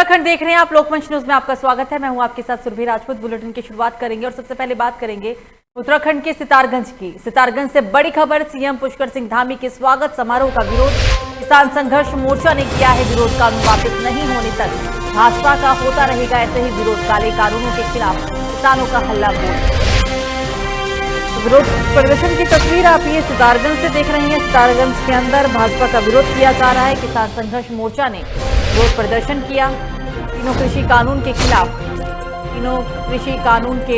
उत्तराखंड देख रहे हैं आप, लोकमंच न्यूज में आपका स्वागत है। मैं हूं आपके साथ सुरभि राजपूत। बुलेटिन की शुरुआत करेंगे और सबसे पहले बात करेंगे उत्तराखंड के सितारगंज की। सितारगंज से बड़ी खबर, सीएम पुष्कर सिंह धामी के स्वागत समारोह का विरोध। किसान संघर्ष मोर्चा ने किया है विरोध। कानून वापस नहीं होने तक भाजपा का होता रहेगा ऐसे ही विरोध। काले कानूनों के खिलाफ किसानों का हल्ला बोल। विरोध प्रदर्शन की तस्वीर आप ये सितारगंज से देख रहे हैं। सितारगंज के अंदर भाजपा का विरोध किया जा रहा है। किसान संघर्ष मोर्चा ने विरोध प्रदर्शन किया तीनों कृषि कानून के खिलाफ। तीनों कृषि कानून के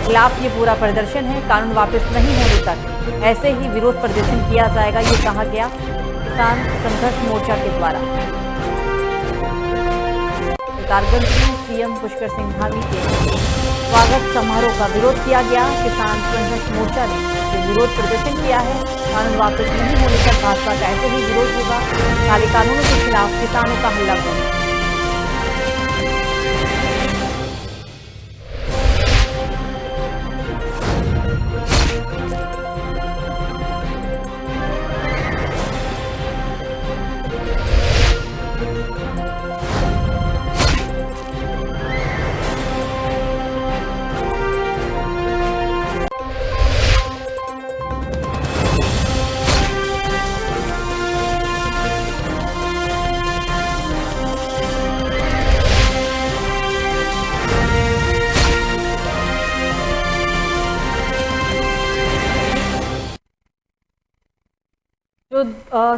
खिलाफ ये पूरा प्रदर्शन है। कानून वापस नहीं होने तक ऐसे ही विरोध प्रदर्शन किया जाएगा, ये कहा गया किसान संघर्ष मोर्चा के द्वारा। सितारगंज में सीएम पुष्कर सिंह धामी के स्वागत समारोह का विरोध किया गया। किसान संघर्ष मोर्चा ने जो विरोध प्रदर्शन किया है, कानून वापस नहीं होने तक भाजपा का ऐसे ही विरोध होगा। काले कानूनों के खिलाफ किसानों का हल्ला बोल।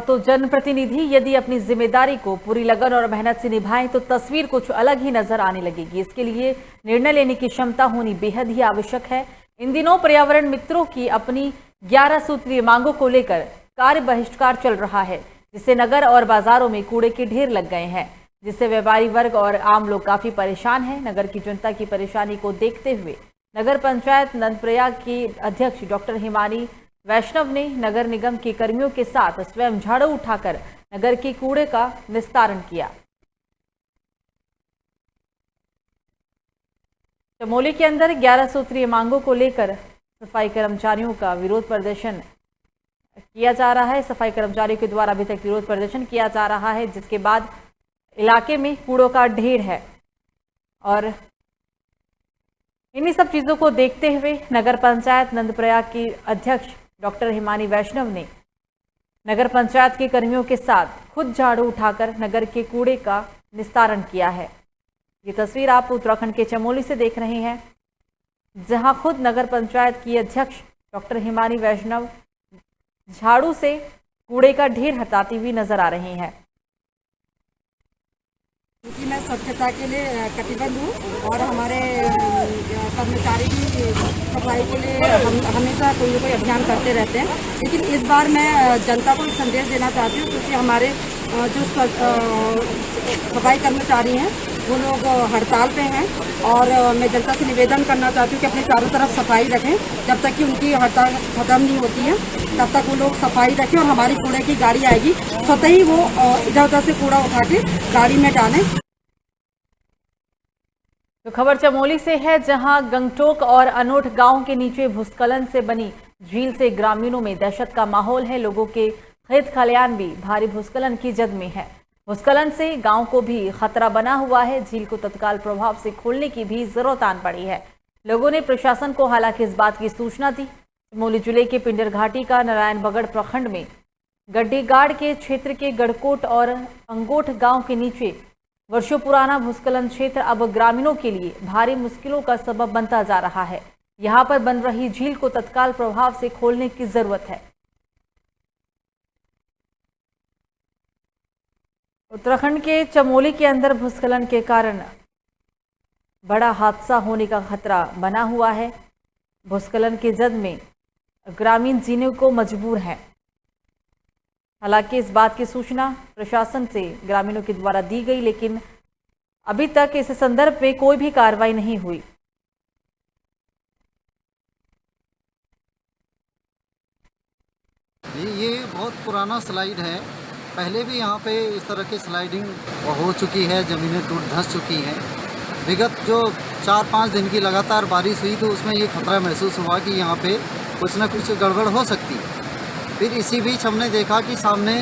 तो जनप्रतिनिधि यदि अपनी जिम्मेदारी को पूरी लगन और मेहनत से निभाएं तो तस्वीर कुछ अलग ही नजर आने लगेगी। इसके लिए निर्णय लेने की क्षमता होनी बेहद ही आवश्यक है। इन दिनों पर्यावरण मित्रों की अपनी 11 सूत्रीय मांगों को लेकर कार्य बहिष्कार चल रहा है, जिससे नगर और बाजारों में कूड़े के ढेर लग गए हैं, जिससे व्यापारी वर्ग और आम लोग काफी परेशान हैं। नगर की जनता की परेशानी को देखते हुए नगर पंचायत नंदप्रयाग की अध्यक्ष डॉक्टर हिमानी वैष्णव ने नगर निगम के कर्मियों के साथ स्वयं झाड़ू उठाकर नगर के कूड़े का निस्तारण किया। चमोली के अंदर 11 सूत्रीय मांगों को लेकर सफाई कर्मचारियों का विरोध प्रदर्शन किया जा रहा है। सफाई कर्मचारियों के द्वारा अभी तक विरोध प्रदर्शन किया जा रहा है, जिसके बाद इलाके में कूड़ों का ढेर है और इन्हीं सब चीजों को देखते हुए नगर पंचायत नंदप्रयाग की अध्यक्ष डॉक्टर हिमानी वैष्णव ने नगर पंचायत के कर्मियों के साथ खुद झाड़ू उठाकर नगर के कूड़े का निस्तारण किया है। ये तस्वीर आप उत्तराखंड के चमोली से देख रहे हैं, जहां खुद नगर पंचायत की अध्यक्ष डॉक्टर हिमानी वैष्णव झाड़ू से कूड़े का ढेर हटाती हुई नजर आ रही हैं। क्योंकि मैं स्वच्छता के लिए कटिबद्ध हूँ और हमारे कर्मचारी भी सफाई के लिए हमेशा कोई ना कोई अभियान करते रहते हैं। लेकिन इस बार मैं जनता को एक संदेश देना चाहती हूँ, क्योंकि हमारे जो सफाई कर्मचारी हैं वो लोग हड़ताल पे हैं और मैं जनता से निवेदन करना चाहती हूँ कि अपने चारों तरफ सफाई रखें। जब तक कि उनकी हड़ताल खत्म नहीं होती है तब तक वो लोग सफाई रखें और हमारी कूड़े की गाड़ी आएगी, स्वतः ही वो इधर उधर से कूड़ा उठा के गाड़ी में डालें। तो खबर चमोली से है, जहां गंगटोक और अनोट गांव के नीचे भूस्खलन से बनी झील से ग्रामीणों में दहशत का माहौल है। लोगों के खेत खलियान भी भारी भूस्खलन की जद में है। भूस्खलन से गांव को भी खतरा बना हुआ है। झील को तत्काल प्रभाव से खोलने की भी जरूरत आन पड़ी है। लोगों ने प्रशासन को हालांकि इस बात की सूचना दी। चमोली जिले के पिंडर घाटी का नारायण बगड़ प्रखंड में गड्डीगाड़ के क्षेत्र के गड़कोट और अंगोठ गांव के नीचे वर्षों पुराना भूस्खलन क्षेत्र अब ग्रामीणों के लिए भारी मुश्किलों का सबब बनता जा रहा है। यहां पर बन रही झील को तत्काल प्रभाव से खोलने की जरूरत है। उत्तराखंड के चमोली के अंदर भूस्खलन के कारण बड़ा हादसा होने का खतरा बना हुआ है। भूस्खलन के जद में ग्रामीण जीने को मजबूर हैं। हालांकि इस बात की सूचना प्रशासन से ग्रामीणों के द्वारा दी गई, लेकिन अभी तक इस संदर्भ में कोई भी कार्रवाई नहीं हुई। ये बहुत पुराना स्लाइड है। पहले भी यहाँ पे इस तरह की स्लाइडिंग हो चुकी है, ज़मीनें टूट धंस चुकी हैं। विगत जो 4-5 दिन की लगातार बारिश हुई तो उसमें ये खतरा महसूस हुआ कि यहाँ पे कुछ ना कुछ गड़बड़ हो सकती है। फिर इसी बीच हमने देखा कि सामने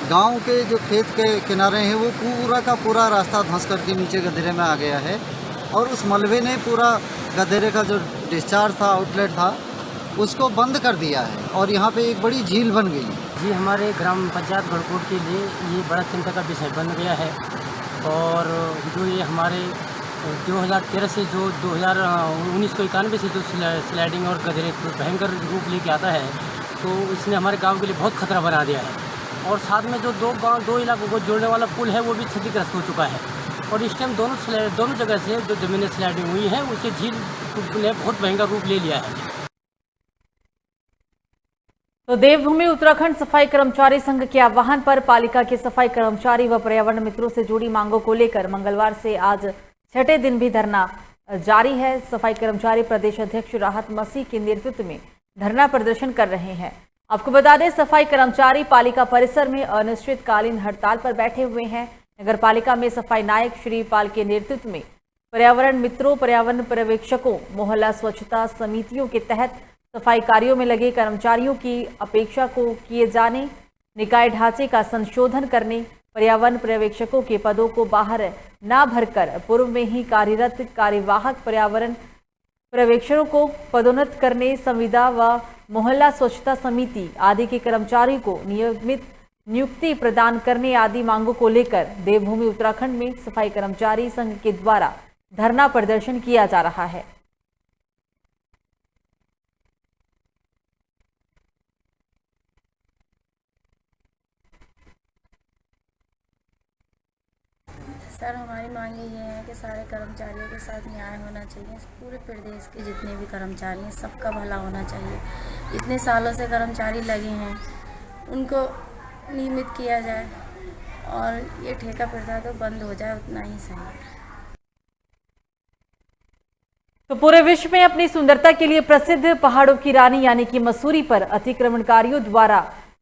गांव के जो खेत के किनारे हैं वो पूरा का पूरा रास्ता धंस करके नीचे गधेरे में आ गया है और उस मलबे ने पूरा गधेरे का जो डिस्चार्ज था, आउटलेट था, उसको बंद कर दिया है और यहाँ पे एक बड़ी झील बन गई। जी, हमारे ग्राम पंचायत गढ़कोट के लिए ये बड़ा चिंता का विषय बन गया है और जो ये हमारे 2013 से जो 1991 से जो स्लाइडिंग और गधेरे भयंकर रूप लेके आता है, तो इसने हमारे गांव के लिए बहुत खतरा बना दिया है। और साथ में जो दो इलाकों को जोड़ने वाला पुल है वो भी क्षतिग्रस्त हो चुका है और इस टाइम दोनों जगह से जो ज़मीनें स्लाइडिंग हुई है उसे झील ने बहुत भयंकर रूप ले लिया है। तो देवभूमि उत्तराखंड सफाई कर्मचारी संघ के आह्वान पर पालिका के सफाई कर्मचारी व पर्यावरण मित्रों से जुड़ी मांगों को लेकर मंगलवार से आज छठे दिन भी धरना जारी है। सफाई कर्मचारी प्रदेश अध्यक्ष राहत मसीह के नेतृत्व में धरना प्रदर्शन कर रहे हैं। आपको बता दें, सफाई कर्मचारी पालिका परिसर में अनिश्चितकालीन हड़ताल पर बैठे हुए हैं। नगर पालिका में सफाई नायक श्री पाल के नेतृत्व में पर्यावरण मित्रों, पर्यावरण पर्यवेक्षकों, मोहल्ला स्वच्छता समितियों के तहत सफाई कार्यों में लगे कर्मचारियों की अपेक्षा को किए जाने, निकाय ढांचे का संशोधन करने, पर्यावरण पर्यवेक्षकों के पदों को बाहर न भरकर पूर्व में ही कार्यरत कार्यवाहक पर्यावरण पर्यवेक्षकों को पदोन्नत करने, संविदा व मोहल्ला स्वच्छता समिति आदि के कर्मचारियों को नियमित नियुक्ति प्रदान करने आदि मांगों को लेकर देवभूमि उत्तराखंड में सफाई कर्मचारी संघ के द्वारा धरना प्रदर्शन किया जा रहा है। सर, हमारी मांग ये है कि सारे कर्मचारियों के साथ न्याय होना चाहिए। पूरे प्रदेश के जितने भी कर्मचारी हैं सबका भला होना चाहिए। इतने सालों से कर्मचारी लगे हैं, उनको नियमित किया जाए और ये ठेका प्रथा तो बंद हो जाए, उतना ही सही है। तो पूरे विश्व में अपनी सुंदरता के लिए प्रसिद्ध पहाड़ों की रानी यानी कि मसूरी पर अतिक्रमणकारियों द्वारा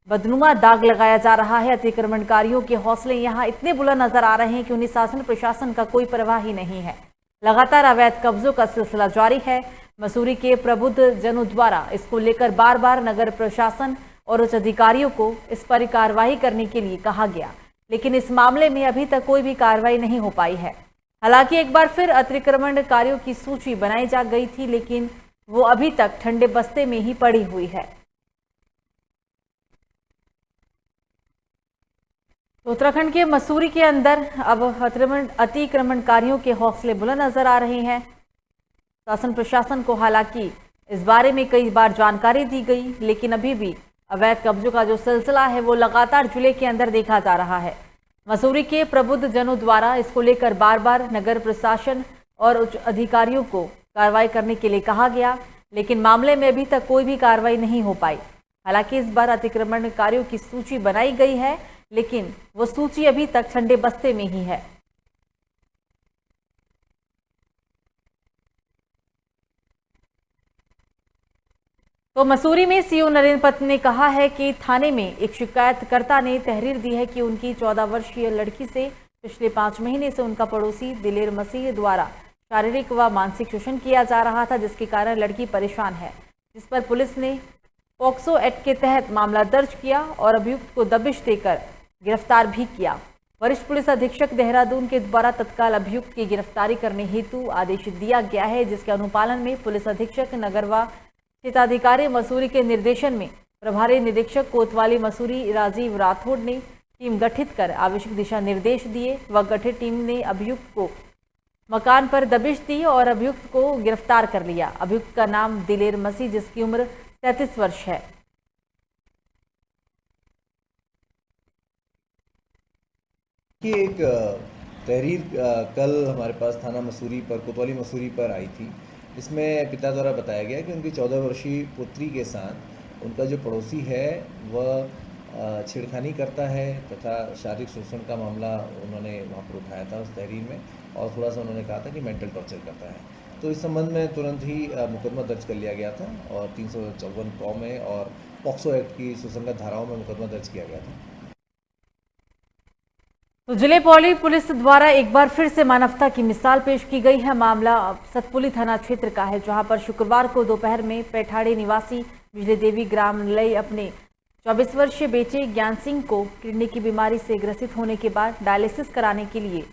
बदनुमा दाग लगाया जा रहा है। अतिक्रमणकारियों के हौसले यहां इतने बुलंद नजर आ रहे हैं कि उन्हें शासन प्रशासन का कोई परवाह ही नहीं है। लगातार अवैध कब्जों का सिलसिला जारी है। मसूरी के प्रबुद्ध जनों द्वारा इसको लेकर बार बार नगर प्रशासन और उच्च अधिकारियों को इस पर कार्रवाई करने के लिए कहा गया, लेकिन इस मामले में अभी तक कोई भी कार्रवाई नहीं हो पाई है। हालांकि एक बार फिर अतिक्रमणकारियों की सूची बनाई जा गई थी, लेकिन वो अभी तक ठंडे बस्ते में ही पड़ी हुई है। उत्तराखंड के मसूरी के अंदर अब अतिक्रमणकारियों के हौसले बुलंद नजर आ रहे हैं। शासन प्रशासन को हालांकि इस बारे में कई बार जानकारी दी गई, लेकिन अभी भी अवैध कब्जों का जो सिलसिला है वो लगातार जिले के अंदर देखा जा रहा है। मसूरी के प्रबुद्ध जनों द्वारा इसको लेकर बार बार नगर प्रशासन और उच्च अधिकारियों को कार्रवाई करने के लिए कहा गया, लेकिन मामले में अभी तक कोई भी कार्रवाई नहीं हो पाई। हालांकि इस बार अतिक्रमणकारियों की सूची बनाई गई है, लेकिन वो सूची अभी तक ठंडे बस्ते में ही है। तो मसूरी में सीओ नरेंद्र पत्नी ने कहा है कि थाने में एक शिकायतकर्ता ने तहरीर दी है कि उनकी 14 वर्षीय लड़की से पिछले 5 महीने से उनका पड़ोसी दिलेर मसीह द्वारा शारीरिक व मानसिक शोषण किया जा रहा था, जिसके कारण लड़की परेशान है, जिस पर पुलिस ने पॉक्सो एक्ट के तहत मामला दर्ज किया और अभियुक्त को दबिश देकर गिरफ्तार भी किया। वरिष्ठ पुलिस अधीक्षक देहरादून के द्वारा तत्काल अभियुक्त की गिरफ्तारी करने हेतु आदेश दिया गया है, जिसके अनुपालन में पुलिस अधीक्षक नगर व क्षेत्राधिकारी मसूरी के निर्देशन में प्रभारी निरीक्षक कोतवाली मसूरी राजीव राठौड़ ने टीम गठित कर आवश्यक दिशा निर्देश दिए। वह गठित टीम ने अभियुक्त को मकान पर दबिश दी और अभियुक्त को गिरफ्तार कर लिया। अभियुक्त का नाम दिलेर मसीह, जिसकी उम्र 33 वर्ष है। एक तहरीर कल हमारे पास थाना मसूरी पर, कोतवाली मसूरी पर आई थी। इसमें पिता द्वारा बताया गया कि उनकी 14 वर्षीय पुत्री के साथ उनका जो पड़ोसी है वह छेड़खानी करता है तथा शारीरिक शोषण का मामला उन्होंने वहाँ पर उठाया था उस तहरीर में, और थोड़ा सा उन्होंने कहा था कि मेंटल टॉर्चर करता है। तो इस संबंध में तुरंत ही मुकदमा दर्ज कर लिया गया था और 354 कौ में और पॉक्सो एक्ट की सुसंगत धाराओं में मुकदमा दर्ज किया गया था। तो जिले पौली पुलिस द्वारा एक बार फिर से मानवता की मिसाल पेश की गई है। मामला सतपुली थाना क्षेत्र का है, जहां पर शुक्रवार को दोपहर में पैठाड़ी निवासी बिजली देवी ग्राम लई अपने 24 वर्षीय बेटे ज्ञान सिंह को किडनी की बीमारी से ग्रसित होने के बाद डायलिसिस कराने के लिए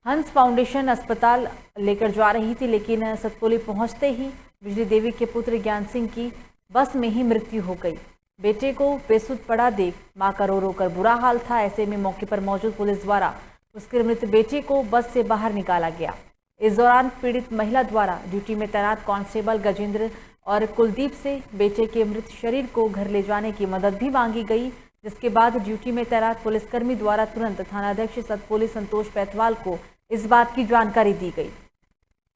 हंस फाउंडेशन अस्पताल लेकर जा रही थी, लेकिन सतपुली पहुंचते ही बिजली देवी के पुत्र ज्ञान सिंह की बस में ही मृत्यु हो गई। बेटे को बेसुध पड़ा देख मां का रो रो कर बुरा हाल था। ऐसे में मौके पर मौजूद पुलिस द्वारा उसके मृत बेटे को बस से बाहर निकाला गया। इस दौरान पीड़ित महिला द्वारा ड्यूटी में तैनात कांस्टेबल गजेंद्र और कुलदीप से बेटे के मृत शरीर को घर ले जाने की मदद भी मांगी गई, जिसके बाद ड्यूटी में तैनात पुलिसकर्मी द्वारा तुरंत थानाध्यक्ष सतपुली संतोष पैथवाल को इस बात की जानकारी दी गई।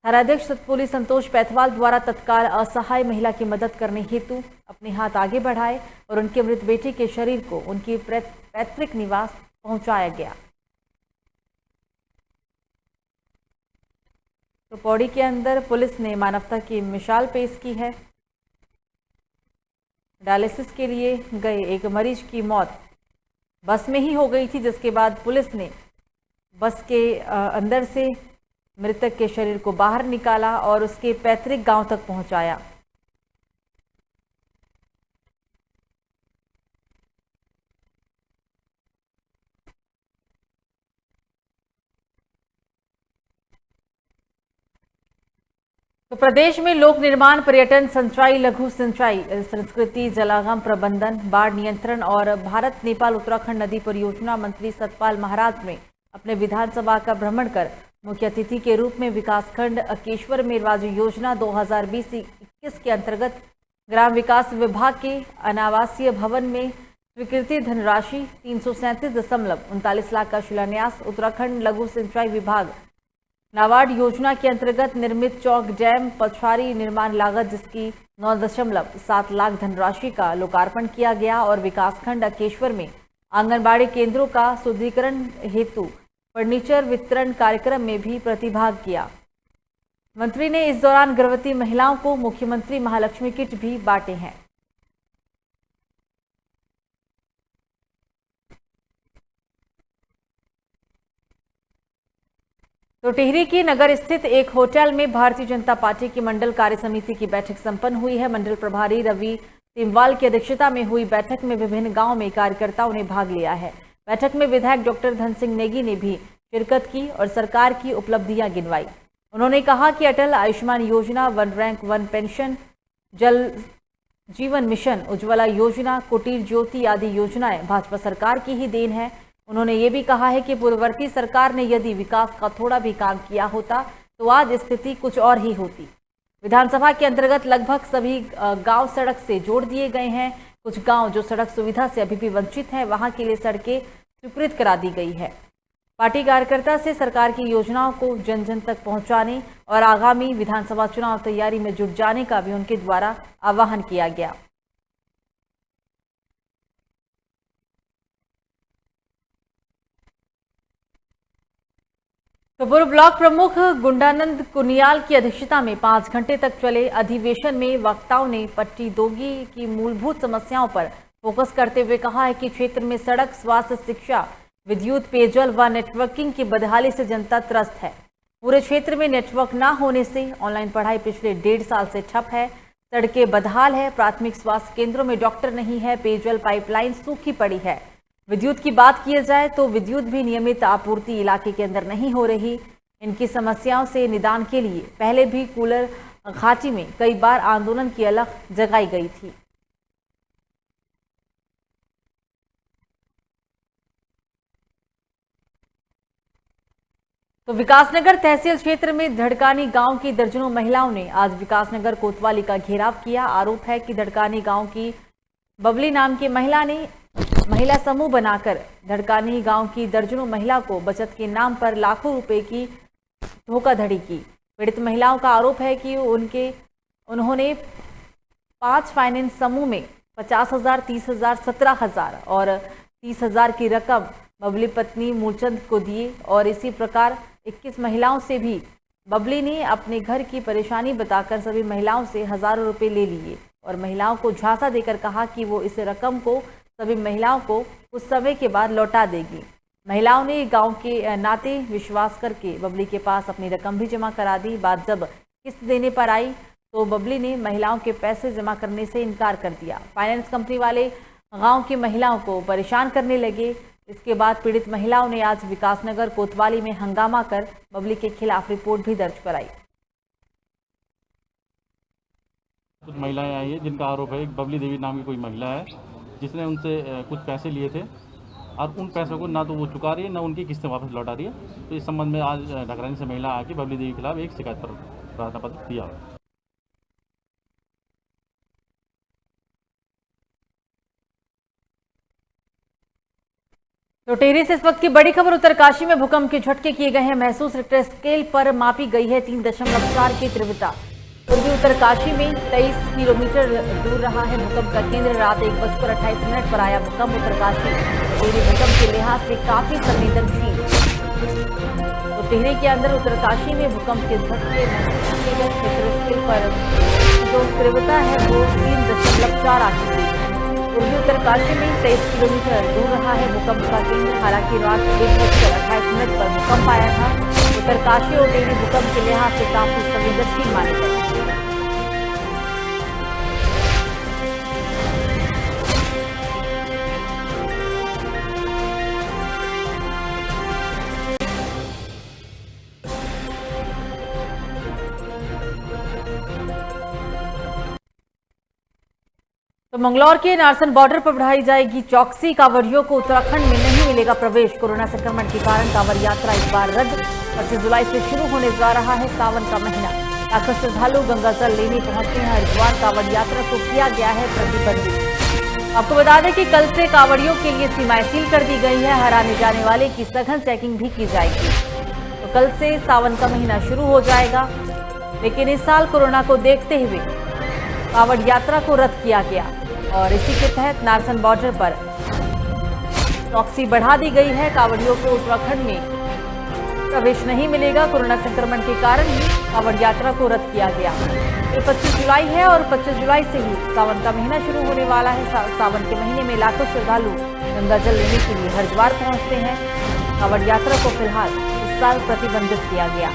थानाध्यक्ष सतपुली संतोष पैथवाल द्वारा तत्काल असहाय महिला की मदद करने हेतु अपने हाथ आगे बढ़ाए और उनके मृत बेटे के शरीर को उनकी पैतृक निवास पहुंचाया गया। तो पौड़ी के अंदर पुलिस ने मानवता की मिसाल पेश की है। डायलिसिस के लिए गए एक मरीज की मौत बस में ही हो गई थी, जिसके बाद पुलिस ने बस के अंदर से मृतक के शरीर को बाहर निकाला और उसके पैतृक गांव तक पहुंचाया। तो प्रदेश में लोक निर्माण, पर्यटन, सिंचाई, लघु सिंचाई, संस्कृति, जलागम प्रबंधन, बाढ़ नियंत्रण और भारत नेपाल उत्तराखंड नदी परियोजना मंत्री सतपाल महाराज ने अपने विधानसभा का भ्रमण कर मुख्य अतिथि के रूप में विकासखंड अकेश्वर में राज्य योजना 2020-21 के अंतर्गत ग्राम विकास विभाग के अनावासीय भवन में स्वीकृति धनराशि 337.39 लाख का शिलान्यास, उत्तराखंड लघु सिंचाई विभाग नाबार्ड योजना के अंतर्गत निर्मित चौक डैम पछारी निर्माण लागत जिसकी 9.7 लाख धनराशि का लोकार्पण किया गया और विकासखंड अकेश्वर में आंगनबाड़ी केंद्रों का सुदृढ़ीकरण हेतु फर्नीचर वितरण कार्यक्रम में भी प्रतिभाग किया। मंत्री ने इस दौरान गर्भवती महिलाओं को मुख्यमंत्री महालक्ष्मी किट भी बांटे हैं। तो टिहरी की नगर स्थित एक होटल में भारतीय जनता पार्टी की मंडल कार्य समिति की बैठक संपन्न हुई है। मंडल प्रभारी रवि तिमवाल की अध्यक्षता में हुई बैठक में विभिन्न गांवों में कार्यकर्ताओं ने भाग लिया है। बैठक में विधायक डॉक्टर धन सिंह नेगी ने भी शिरकत की और सरकार की उपलब्धियां गिनवाई। उन्होंने कहा कि अटल आयुष्मान योजना, 1 रैंक 1 पेंशन, जल जीवन मिशन, उज्ज्वला योजना, कुटीर ज्योति आदि योजनाएं भाजपा सरकार की ही देन है। उन्होंने ये भी कहा है कि पूर्ववर्ती सरकार ने यदि विकास का थोड़ा भी काम किया होता तो आज स्थिति कुछ और ही होती। विधानसभा के अंतर्गत लगभग सभी गांव सड़क से जोड़ दिए गए हैं। कुछ गांव जो सड़क सुविधा से अभी भी वंचित हैं, वहां के लिए सड़कें स्वीकृत करा दी गई है। पार्टी कार्यकर्ता से सरकार की योजनाओं को जन जन तक पहुंचाने और आगामी विधानसभा चुनाव तैयारी में जुट जाने का भी उनके द्वारा आह्वान किया गया। तो पूर्व ब्लॉक प्रमुख गुंडानंद कुनियाल की अध्यक्षता में 5 घंटे तक चले अधिवेशन में वक्ताओं ने पट्टी दोगी की मूलभूत समस्याओं पर फोकस करते हुए कहा है कि क्षेत्र में सड़क, स्वास्थ्य, शिक्षा, विद्युत, पेयजल व नेटवर्किंग की बदहाली से जनता त्रस्त है। पूरे क्षेत्र में नेटवर्क न होने से ऑनलाइन पढ़ाई पिछले 1.5 साल से ठप है। सड़कें बदहाल है, प्राथमिक स्वास्थ्य केंद्रों में डॉक्टर नहीं है, पेयजल पाइपलाइन सूखी पड़ी है। विद्युत की बात किए जाए तो विद्युत भी नियमित आपूर्ति इलाके के अंदर नहीं हो रही। इनकी समस्याओं से निदान के लिए पहले भी कूलर घाटी में कई बार आंदोलन की अलख जगाई गई थी। तो विकासनगर तहसील क्षेत्र में धड़कानी गांव की दर्जनों महिलाओं ने आज विकासनगर कोतवाली का घेराव किया। आरोप है कि धड़कानी गांव की बबली नाम की महिला ने महिला समूह बनाकर धड़कानी गांव की दर्जनों महिला को बचत के नाम पर लाखों रुपए की धोखाधड़ी की। पीड़ित महिलाओं का आरोप है कि उन्होंने 5 फाइनेंस समूह में 50,000, 30,000, 17,000 और 30,000 की रकम बबली पत्नी मूलचंद को दिए और इसी प्रकार 21 महिलाओं से भी बबली ने अपने घर की परेशानी बताकर सभी महिलाओं से हजारों रुपए ले लिए और महिलाओं को झांसा देकर कहा कि वो इस रकम को सभी महिलाओं को कुछ समय के बाद लौटा देगी। महिलाओं ने गांव के नाते विश्वास करके बबली के पास अपनी रकम भी जमा करा दी। बात जब किस्त देने पर आई तो बबली ने महिलाओं के पैसे जमा करने से इनकार कर दिया। फाइनेंस कंपनी वाले गांव की महिलाओं को परेशान करने लगे। इसके बाद पीड़ित महिलाओं ने आज विकासनगर कोतवाली में हंगामा कर बबली के खिलाफ रिपोर्ट भी दर्ज कराई। कुछ महिलाएं आई है जिनका आरोप है एक बबली देवी नाम की कोई महिला है जिसने उनसे कुछ पैसे लिए थे और उन पैसों को ना तो वो चुका रही है ना उनकी किस्तें वापस लौटा रही है। तो इस संबंध में आज ढकरानी से महिला आके बबली देवी के खिलाफ एक शिकायत पर प्रार्थना पत्र दिया है। तो टेहरी से इस वक्त की बड़ी खबर। उत्तरकाशी में भूकंप के झटके किए गए हैं। महसूस रिक्टर स्केल पर मापी गई है 3.4 की तीव्रता। पूर्वी उत्तरकाशी में 23 किलोमीटर दूर रहा है भूकंप का केंद्र। रात 1:28 पर आया भूकंप। उत्तरकाशी टेहरी भूकंप के लिहाज से काफी संवेदनशील। तो टेहरी के अंदर उत्तरकाशी में भूकंप के झटके महसूस किए गए। रिक्टर स्केल पर जो तीव्रता है वो 3.4 आंकी गई। पूर्वी उत्तरकाशी में 23 किलोमीटर दूर रहा है भूकंप का केंद्र। हालांकि रात 1:28 पर भूकंप आया था। उत्तरकाशी और टेहरी भूकंप के लिहाज से काफी संवेदनशील माने गए। तो मंगलौर के नारसन बॉर्डर पर बढ़ाई जाएगी चौकसी। कांवड़ियों को उत्तराखंड में नहीं मिलेगा प्रवेश। कोरोना संक्रमण के कारण कांवड़ यात्रा इस बार रद्द। 25 जुलाई से शुरू होने जा रहा है सावन का महीना। लाखों श्रद्धालु गंगा जल लेने पहुंचते हैं हरिद्वार। कांवड़ यात्रा को किया गया है प्रतिबंधित। आपको बता दें कि कल से कांवड़ियों के लिए सीमाएं सील कर दी गई है। हर आने जाने वाले की सघन चेकिंग भी की जाएगी। तो कल से सावन का महीना शुरू हो जाएगा, लेकिन इस साल कोरोना को देखते हुए कांवड़ यात्रा को रद्द किया गया और इसी के तहत नारसन बॉर्डर पर चौकसी बढ़ा दी गई है। कांवड़ियों को उत्तराखंड में प्रवेश नहीं मिलेगा। कोरोना संक्रमण के कारण ही कांवड़ यात्रा को रद्द किया गया। ये 25 जुलाई है और 25 जुलाई से ही सावन का महीना शुरू होने वाला है। सावन के महीने में लाखों श्रद्धालु गंगा जल लेने के लिए हरिद्वार पहुंचते हैं। कांवड़ यात्रा को फिलहाल इस साल प्रतिबंधित किया गया।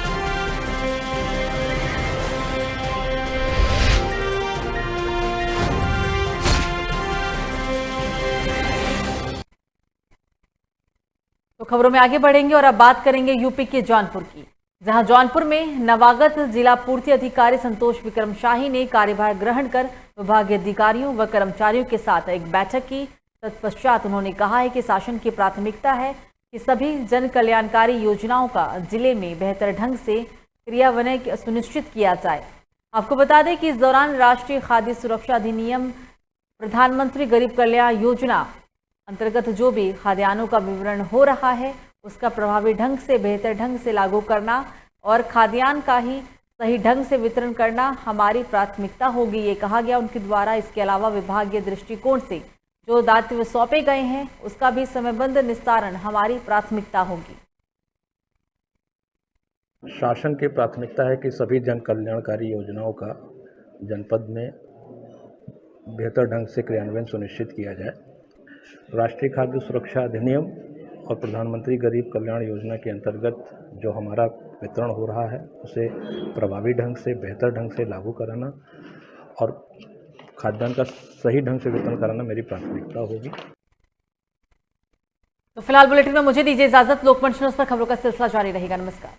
तो खबरों में आगे बढ़ेंगे और अब बात करेंगे यूपी के जौनपुर की, जहां जौनपुर में नवागत जिला पूर्ति अधिकारी संतोष विक्रम शाही ने कार्यभार ग्रहण कर विभागीय अधिकारियों व कर्मचारियों के साथ एक बैठक की। तत्पश्चात उन्होंने कहा है कि शासन की प्राथमिकता है कि सभी जन कल्याणकारी योजनाओं का जिले में बेहतर ढंग से क्रियान्वयन सुनिश्चित किया जाए। आपको बता दें कि इस दौरान राष्ट्रीय खाद्य सुरक्षा अधिनियम, प्रधानमंत्री गरीब कल्याण योजना अंतर्गत जो भी खाद्यान्नों का वितरण हो रहा है उसका प्रभावी ढंग से, बेहतर ढंग से लागू करना और खाद्यान्न का ही सही ढंग से वितरण करना हमारी प्राथमिकता होगी, ये कहा गया उनके द्वारा। इसके अलावा विभागीय दृष्टिकोण से जो दायित्व सौंपे गए हैं उसका भी समयबद्ध निस्तारण हमारी प्राथमिकता होगी। शासन की प्राथमिकता है कि सभी जन कल्याणकारी योजनाओं का जनपद में बेहतर ढंग से क्रियान्वयन सुनिश्चित किया जाए। राष्ट्रीय खाद्य सुरक्षा अधिनियम और प्रधानमंत्री गरीब कल्याण योजना के अंतर्गत जो हमारा वितरण हो रहा है उसे प्रभावी ढंग से, बेहतर ढंग से लागू कराना और खाद्यान्न का सही ढंग से वितरण कराना मेरी प्राथमिकता होगी। तो फिलहाल बुलेटिन में मुझे दीजिए इजाजत। लोकमंच न्यूज़ पर खबरों का सिलसिला जारी रहेगा। नमस्कार।